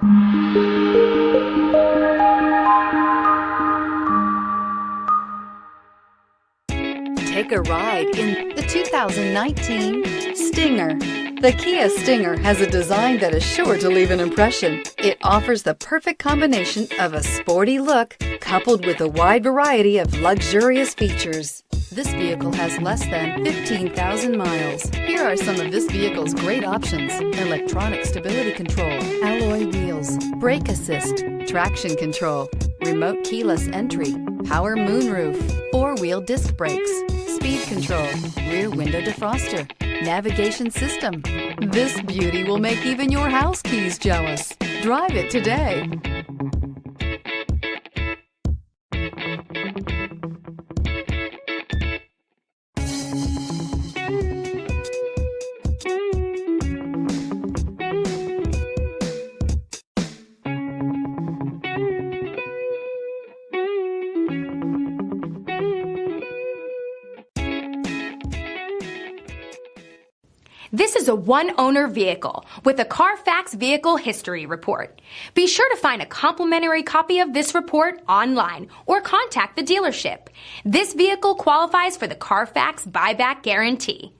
Take a ride in the 2019 Stinger. The Kia Stinger has a design that is sure to leave an impression. It offers the perfect combination of a sporty look coupled with a wide variety of luxurious features. This vehicle has less than 15,000 miles. Here are some of this vehicle's great options: electronic stability control, alloy wheels, brake assist, traction control, remote keyless entry, power moonroof, four-wheel disc brakes, speed control, rear window defroster, navigation system. This beauty will make even your house keys jealous. Drive it today. This is a one-owner vehicle with a Carfax Vehicle History Report. Be sure to find a complimentary copy of this report online or contact the dealership. This vehicle qualifies for the Carfax Buyback Guarantee.